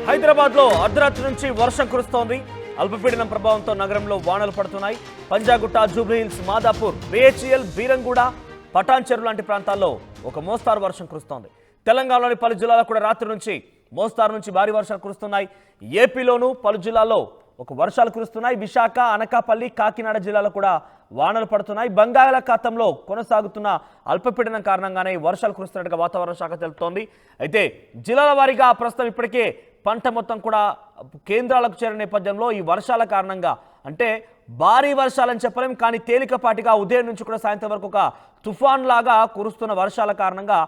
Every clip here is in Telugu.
హైదరాబాద్ లో అర్ధరాత్రి నుంచి వర్షం కురుస్తోంది. అల్పపీడనం ప్రభావంతో నగరంలో వానలు పడుతున్నాయి. పంజాగుట్ట, జూబ్లీహిల్స్, మాదాపూర్, బిహెచ్ఎల్, బీరంగూడ, పటాన్ చెరువు లాంటి ప్రాంతాల్లో ఒక మోస్తారు వర్షం కురుస్తోంది. తెలంగాణలోని పలు జిల్లాల్లో కూడా రాత్రి నుంచి మోస్తారు నుంచి భారీ వర్షాలు కురుస్తున్నాయి. ఏపీలోనూ పలు జిల్లాల్లో ఒక వర్షాలు కురుస్తున్నాయి. విశాఖ, అనకాపల్లి, కాకినాడ జిల్లాలో కూడా వానలు పడుతున్నాయి. బంగాళాఖాతంలో కొనసాగుతున్న అల్పపీడనం కారణంగానే వర్షాలు కురుస్తున్నట్టుగా వాతావరణ శాఖ తెలుపుతోంది. అయితే జిల్లాల వారీగా ప్రస్తుతం ఇప్పటికే పంట మొత్తం కూడా కేంద్రాలకు చేరిన నేపథ్యంలో ఈ వర్షాల కారణంగా అంటే భారీ వర్షాలని చెప్పలేం, కానీ తేలికపాటిగా ఉదయం నుంచి కూడా సాయంత్రం వరకు ఒక తుఫాన్ లాగా కురుస్తున్న వర్షాల కారణంగా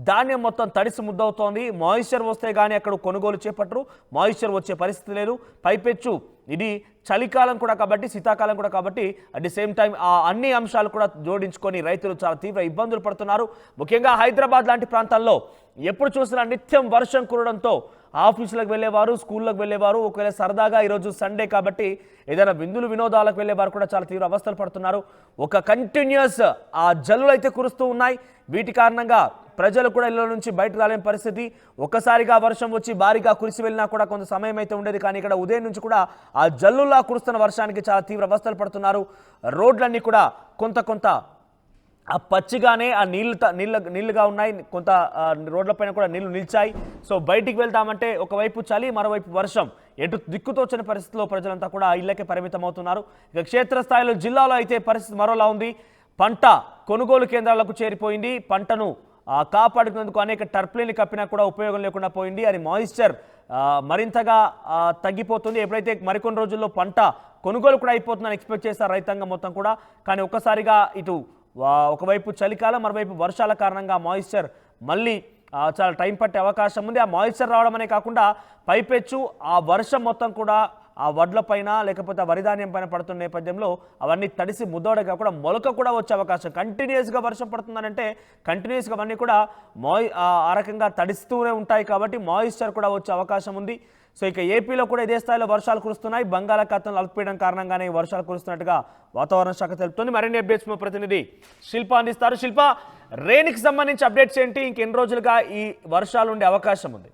ధాన్యం మొత్తం తడిసి ముద్దవుతోంది. మాయిశ్చర్ వస్తే కానీ అక్కడ కొనుగోలు చేపట్టరు, మాయిశ్చర్ వచ్చే పరిస్థితి లేదు. పైపెచ్చు ఇది చలికాలం కూడా కాబట్టి, శీతాకాలం కూడా కాబట్టి అట్ ది సేమ్ టైం ఆ అన్ని అంశాలు కూడా జోడించుకొని రైతులు చాలా తీవ్ర ఇబ్బందులు పడుతున్నారు. ముఖ్యంగా హైదరాబాద్ లాంటి ప్రాంతాల్లో ఎప్పుడు చూసినా నిత్యం వర్షం కురవడంతో ఆఫీసులకు వెళ్ళేవారు, స్కూళ్ళకు వెళ్ళేవారు, ఒకవేళ సరదాగా ఈరోజు సండే కాబట్టి ఏదైనా విందులు వినోదాలకు వెళ్ళేవారు కూడా చాలా తీవ్ర అవస్థలు పడుతున్నారు. ఒక కంటిన్యూస్ ఆ జల్లులు అయితే కురుస్తూ ఉన్నాయి. వీటి కారణంగా ప్రజలు కూడా ఇళ్ళ నుంచి బయటకు రాలేని పరిస్థితి. ఒక్కసారిగా వర్షం వచ్చి భారీగా కురిసి వెళ్ళినా కూడా కొంత సమయం అయితే ఉండేది, కానీ ఇక్కడ ఉదయం నుంచి కూడా ఆ జల్లులా కురుస్తున్న వర్షానికి చాలా తీవ్ర అవస్థలు పడుతున్నారు. రోడ్లన్నీ కూడా కొంత ఆ పచ్చిగానే ఆ నీళ్ళుగా ఉన్నాయి. కొంత రోడ్లపైన కూడా నీళ్లు నిలిచాయి. సో బయటికి వెళ్తామంటే ఒకవైపు చలి, మరోవైపు వర్షం, ఎటు దిక్కుతోచని పరిస్థితిలో ప్రజలంతా కూడా ఇళ్లకే పరిమితం అవుతున్నారు. ఇక క్షేత్రస్థాయిలో జిల్లాలో అయితే పరిస్థితి మరోలా ఉంది. పంట కొనుగోలు కేంద్రాలకు చేరిపోయింది. పంటను కాపాడుకునేందుకు అనేక టర్ప్లైన్లు కప్పినా కూడా ఉపయోగం లేకుండా పోయింది. అది మాయిశ్చర్ మరింతగా తగ్గిపోతుంది. ఎప్పుడైతే మరికొన్ని రోజుల్లో పంట కొనుగోలు కూడా అయిపోతుందని ఎక్స్పెక్ట్ చేస్తారు రైతాంగం మొత్తం కూడా. కానీ ఒక్కసారిగా ఇటు ఒకవైపు చలికాలం, మరోవైపు వర్షాల కారణంగా మాయిశ్చర్ మళ్ళీ చాలా టైం పట్టే అవకాశం ఉంది. ఆ మాయిశ్చర్ రావడం అనే కాకుండా పైపెచ్చు ఆ వర్షం మొత్తం కూడా ఆ వడ్ల పైన లేకపోతే వరిధాన్యం పైన పడుతున్న నేపథ్యంలో అవన్నీ తడిసి ముద్దోడే కాకుండా మొలక కూడా వచ్చే అవకాశం. కంటిన్యూస్గా వర్షం పడుతుందనంటే కంటిన్యూస్గా అవన్నీ కూడా ఆ రకంగా తడిస్తూనే ఉంటాయి కాబట్టి మాయిశ్చర్ కూడా వచ్చే అవకాశం ఉంది. సో ఇక ఏపీలో కూడా ఇదే స్థాయిలో వర్షాలు కురుస్తున్నాయి. బంగాళాఖాతంలో అల్పపీడనం కారణంగానే వర్షాలు కురుస్తున్నట్టుగా వాతావరణ శాఖ తెలుపుతుంది. మరిన్ని అప్డేట్స్ మా ప్రతినిధి శిల్ప అందిస్తారు. శిల్ప, రెయిన్కి సంబంధించి అప్డేట్స్ ఏంటి? ఇంకెన్ని రోజులుగా ఈ వర్షాలు ఉండే అవకాశం ఉంది?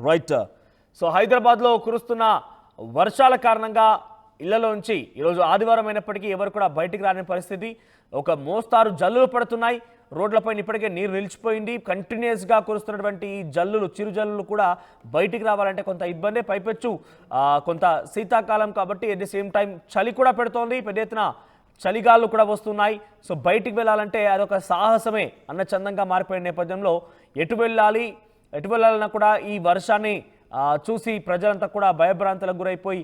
రైట్. సో హైదరాబాద్లో కురుస్తున్న వర్షాల కారణంగా ఇళ్లలోంచి ఈరోజు ఆదివారం అయినప్పటికీ ఎవరు కూడా బయటికి రాని పరిస్థితి. ఒక మోస్తారు జల్లులు పడుతున్నాయి. రోడ్లపైన ఇప్పటికే నీరు నిలిచిపోయింది. కంటిన్యూస్గా కురుస్తున్నటువంటి ఈ జల్లులు, చిరు జల్లులు కూడా బయటికి రావాలంటే కొంత ఇబ్బందే. పైపెచ్చు కొంత శీతాకాలం కాబట్టి ఎట్ ది సేమ్ టైం చలి కూడా పెడుతోంది. పెద్ద ఎత్తున చలిగాళ్ళు కూడా వస్తున్నాయి. సో బయటికి వెళ్ళాలంటే అదొక సాహసమే అన్న చందంగా మారిపోయిన నేపథ్యంలో ఎటు వెళ్ళాలన్నా కూడా ఈ వర్షాన్ని చూసి ప్రజలంతా కూడా భయభ్రాంతులకు గురైపోయి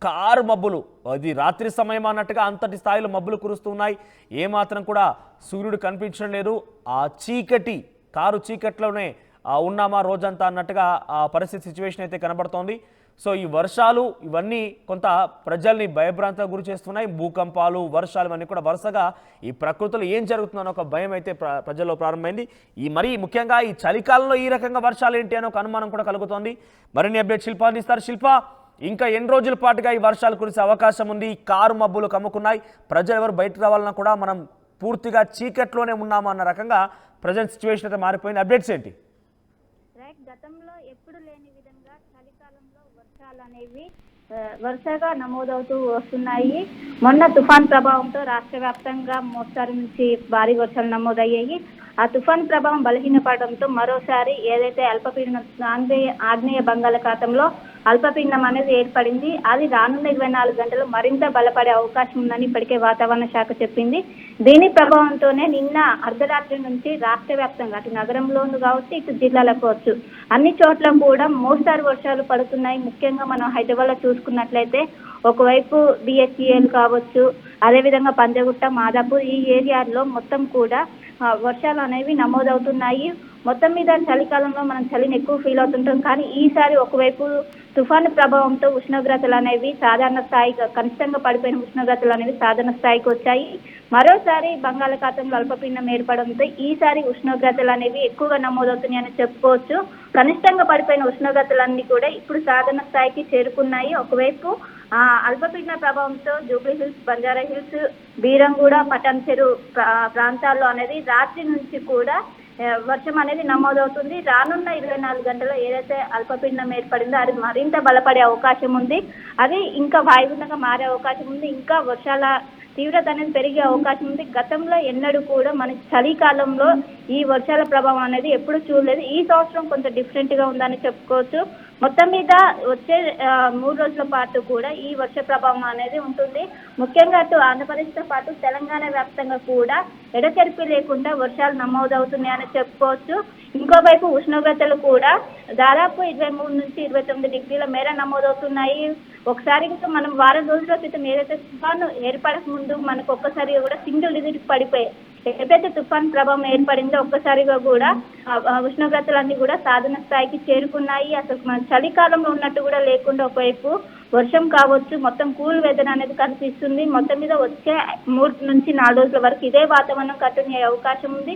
కారు మబ్బులు, అది రాత్రి సమయం అన్నట్టుగా అంతటి స్థాయిలో మబ్బులు కురుస్తున్నాయి. ఏమాత్రం కూడా సూర్యుడు కనిపించడం లేదు. ఆ చీకటి, కారు చీకట్లోనే ఉన్నామా రోజంతా అన్నట్టుగా ఆ పరిస్థితి, సిచ్యువేషన్ అయితే కనబడుతోంది. సో ఈ వర్షాలు ఇవన్నీ కొంత ప్రజల్ని భయభ్రాంతులకు గురి చేస్తున్నాయి. భూకంపాలు, వర్షాలు ఇవన్నీ కూడా వరుసగా ఈ ప్రకృతిలో ఏం జరుగుతుందన్న ఒక భయం అయితే ప్రజల్లో ప్రారంభమైంది. మరీ ముఖ్యంగా ఈ చలికాలంలో ఈ రకంగా వర్షాలు ఏంటి అని ఒక అనుమానం కూడా కలుగుతోంది. మరిన్ని అప్డేట్ శిల్ప అందిస్తారు. శిల్ప, ఇంకా ఎన్ని రోజుల పాటుగా ఈ వర్షాలు కురిసే అవకాశం ఉంది? కారు మబ్బులు కమ్ముకున్నాయి. ప్రజలు ఎవరు బయటకు రావాలన్నా కూడా మనం పూర్తిగా చీకట్లోనే ఉన్నామా అన్న రకంగా ప్రజెంట్ సిచ్యువేషన్ అయితే మారిపోయింది. అప్డేట్స్ ఏంటి? గతంలో ఎప్పుడు లేని విధంగా చలికాలంలో వర్షాలు అనేవి వరుసగా నమోదవుతూ వస్తున్నాయి. మొన్న తుఫాన్ ప్రభావంతో రాష్ట్ర వ్యాప్తంగా మోస్తారు నుంచి భారీ వర్షాలు నమోదయ్యాయి. ఆ తుఫాన్ ప్రభావం బలహీనపడడంతో మరోసారి ఏదైతే అల్పపీడనం ఆగ్నేయ బంగాళాఖాతంలో అల్పపీడనం అనేది ఏర్పడింది. అది రానున్న 24 గంటలు మరింత బలపడే అవకాశం ఉందని ఇప్పటికే వాతావరణ శాఖ చెప్పింది. దీని ప్రభావంతోనే నిన్న అర్ధరాత్రి నుంచి రాష్ట్ర వ్యాప్తంగా అటు నగరంలోను కావచ్చు, ఇటు జిల్లాలకు కావచ్చు, అన్ని చోట్ల కూడా మోస్తారు వర్షాలు పడుతున్నాయి. ముఖ్యంగా మనం హైదరాబాద్లో చూసుకున్నట్లయితే ఒకవైపు బిహెచ్ఎల్ కావచ్చు, అదేవిధంగా పంజగుట్ట, మాదాపూర్ ఈ ఏరియాల్లో మొత్తం కూడా వర్షాలు అనేవి నమోదవుతున్నాయి. మొత్తం మీద చలికాలంలో మనం చలిని ఎక్కువ ఫీల్ అవుతుంటాం, కానీ ఈసారి ఒకవైపు తుఫాను ప్రభావంతో ఉష్ణోగ్రతలు అనేవి సాధారణ స్థాయిగా, కనిష్టంగా పడిపోయిన ఉష్ణోగ్రతలు అనేవి సాధారణ స్థాయికి వచ్చాయి. మరోసారి బంగాళాఖాతంలో అల్పపీడనం ఏర్పడంతో ఈసారి ఉష్ణోగ్రతలు అనేవి ఎక్కువగా నమోదవుతున్నాయని చెప్పుకోవచ్చు. కనిష్టంగా పడిపోయిన ఉష్ణోగ్రతలన్నీ కూడా ఇప్పుడు సాధారణ స్థాయికి చేరుకున్నాయి. ఒకవైపు అల్పపీడన ప్రభావంతో జూబ్లీహిల్స్, బంజారాహిల్స్, బీరంగూడ, పటాన్ చెరువు ప్రాంతాల్లో అనేది రాత్రి నుంచి కూడా వర్షం అనేది నమోదవుతుంది. రానున్న 24 గంటల్లో ఏదైతే అల్పపీడనం ఏర్పడిందో అది మరింత బలపడే అవకాశం ఉంది. అది ఇంకా వాయుగుండంగా మారే అవకాశం ఉంది. ఇంకా వర్షాల తీవ్రత అనేది పెరిగే అవకాశం ఉంది. గతంలో ఎన్నడూ కూడా మన చలికాలంలో ఈ వర్షాల ప్రభావం అనేది ఎప్పుడు చూడలేదు. ఈ సంవత్సరం కొంచెం డిఫరెంట్ గా ఉందని చెప్పుకోవచ్చు. మొత్తం మీద వచ్చే 3 రోజుల పాటు కూడా ఈ వర్ష ప్రభావం అనేది ఉంటుంది. ముఖ్యంగా అటు ఆంధ్రప్రదేశ్తో పాటు తెలంగాణ వ్యాప్తంగా కూడా ఎడతెరిపి లేకుండా వర్షాలు నమోదవుతున్నాయని చెప్పుకోవచ్చు. ఇంకోవైపు ఉష్ణోగ్రతలు కూడా దాదాపు 23 నుంచి 29 డిగ్రీల మేర నమోదవుతున్నాయి. ఒకసారి మనం వారం రోజుల క్రితం ఏదైతే తుఫాను ఏర్పడక ముందు మనకు ఒక్కసారిగా కూడా సింగిల్ డిజిట్ పడిపోయాయి. ఎప్పుడైతే తుఫాన్ ప్రభావం ఏర్పడిందో ఒక్కసారిగా కూడా ఉష్ణోగ్రతలన్నీ కూడా సాధారణ స్థాయికి చేరుకున్నాయి. అసలు మన చలికాలంలో ఉన్నట్టు కూడా లేకుండా ఒకవైపు వర్షం కావచ్చు, మొత్తం కూల్ వెదర్ అనేది కనిపిస్తుంది. మొత్తం మీద వచ్చే 3 నుంచి 4 రోజుల వరకు ఇదే వాతావరణం కంటిన్యూ అయ్యే అవకాశం ఉంది.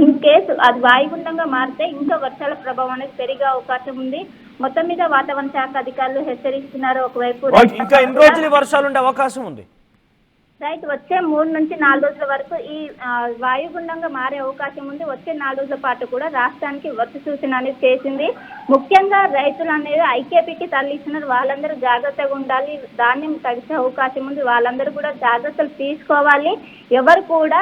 ఇన్ కేసు అది వాయుగుండంగా మారితే ఇంకా వర్షాల ప్రభావం అనేది పెరిగే అవకాశం ఉంది. మొత్తం మీద వాతావరణ శాఖ అధికారులు హెచ్చరిస్తున్నారు. ఒకవైపు ఇంకా ఎన్ని రోజులు వర్షాలు ఉండే అవకాశం ఉంది? రైట్, వచ్చే 3 నుంచి 4 రోజుల వరకు ఈ వాయుగుండంగా మారే అవకాశం ఉంది. వచ్చే 4 రోజుల పాటు కూడా రాష్ట్రానికి వర్ష సూచన అనేది చేసింది. ముఖ్యంగా రైతులు అనేది ఐకేపీకి తరలిస్తున్నారు. వాళ్ళందరూ జాగ్రత్తగా ఉండాలి. ధాన్యం తడిసే అవకాశం ఉంది. వాళ్ళందరూ కూడా జాగ్రత్తలు తీసుకోవాలి. ఎవరు కూడా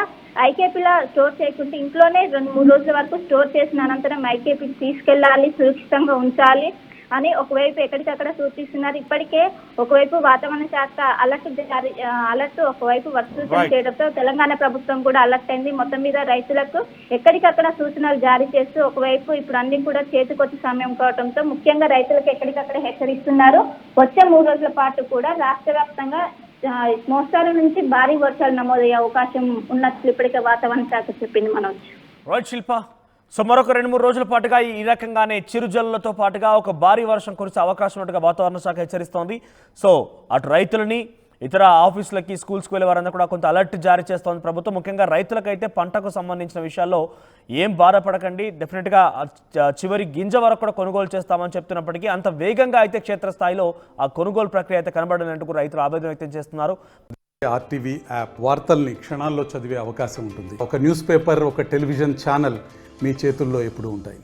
ఐకేపీలో స్టోర్ చేయకుంటే ఇంట్లోనే 2-3 రోజుల వరకు స్టోర్ చేసిన అనంతరం ఐకేపీకి తీసుకెళ్లాలి, సురక్షితంగా ఉంచాలి అని ఒకవైపు ఎక్కడికక్కడ సూచిస్తున్నారు. ఇప్పటికే ఒకవైపు వాతావరణ శాఖ అలర్ట్ ఒకవైపు వర్ష సూచన చేయడంతో తెలంగాణ ప్రభుత్వం కూడా అలర్ట్ అయింది. మొత్తం మీద రైతులకు ఎక్కడికక్కడ సూచనలు జారీ చేస్తూ ఒకవైపు ఇప్పుడు అన్ని కూడా చేతికొచ్చే సమయం కావడంతో ముఖ్యంగా రైతులకు ఎక్కడికక్కడ హెచ్చరిస్తున్నారు. వచ్చే 3 రోజుల పాటు కూడా రాష్ట్ర వ్యాప్తంగా మోస్తారు నుంచి భారీ వర్షాలు నమోదయ్యే అవకాశం ఉన్నట్లు ఇప్పటికే వాతావరణ శాఖ చెప్పింది. రైట్ శిల్ప, సో మరొక 2-3 రోజుల పాటుగా ఈ రకంగానే చిరుజల్లులతో పాటుగా ఒక భారీ వర్షం కురిసే అవకాశం ఉన్నట్టుగా వాతావరణ శాఖ హెచ్చరిస్తోంది. సో అటు రైతులని, ఇతర ఆఫీసులకి, స్కూల్స్కి వెళ్ళే వారందరూ కూడా కొంత అలర్ట్ జారీ చేస్తోంది ప్రభుత్వం. ముఖ్యంగా రైతులకైతే పంటకు సంబంధించిన విషయాల్లో ఏం బాధపడకండి, డెఫినెట్గా చివరి గింజ వరకు కూడా కొనుగోలు చేస్తామని చెప్తున్నప్పటికీ అంత వేగంగా అయితే క్షేత్రస్థాయిలో ఆ కొనుగోలు ప్రక్రియ అయితే కనబడనంటూ రైతులు ఆవేదన వ్యక్తం చేస్తున్నారు. ఆర్టీవీ యాప్ వార్తల్ని క్షణాల్లో చదివే అవకాశం ఉంటుంది. ఒక న్యూస్ పేపర్, ఒక టెలివిజన్ ఛానల్ మీ చేతుల్లో ఎప్పుడూ ఉంటాయి.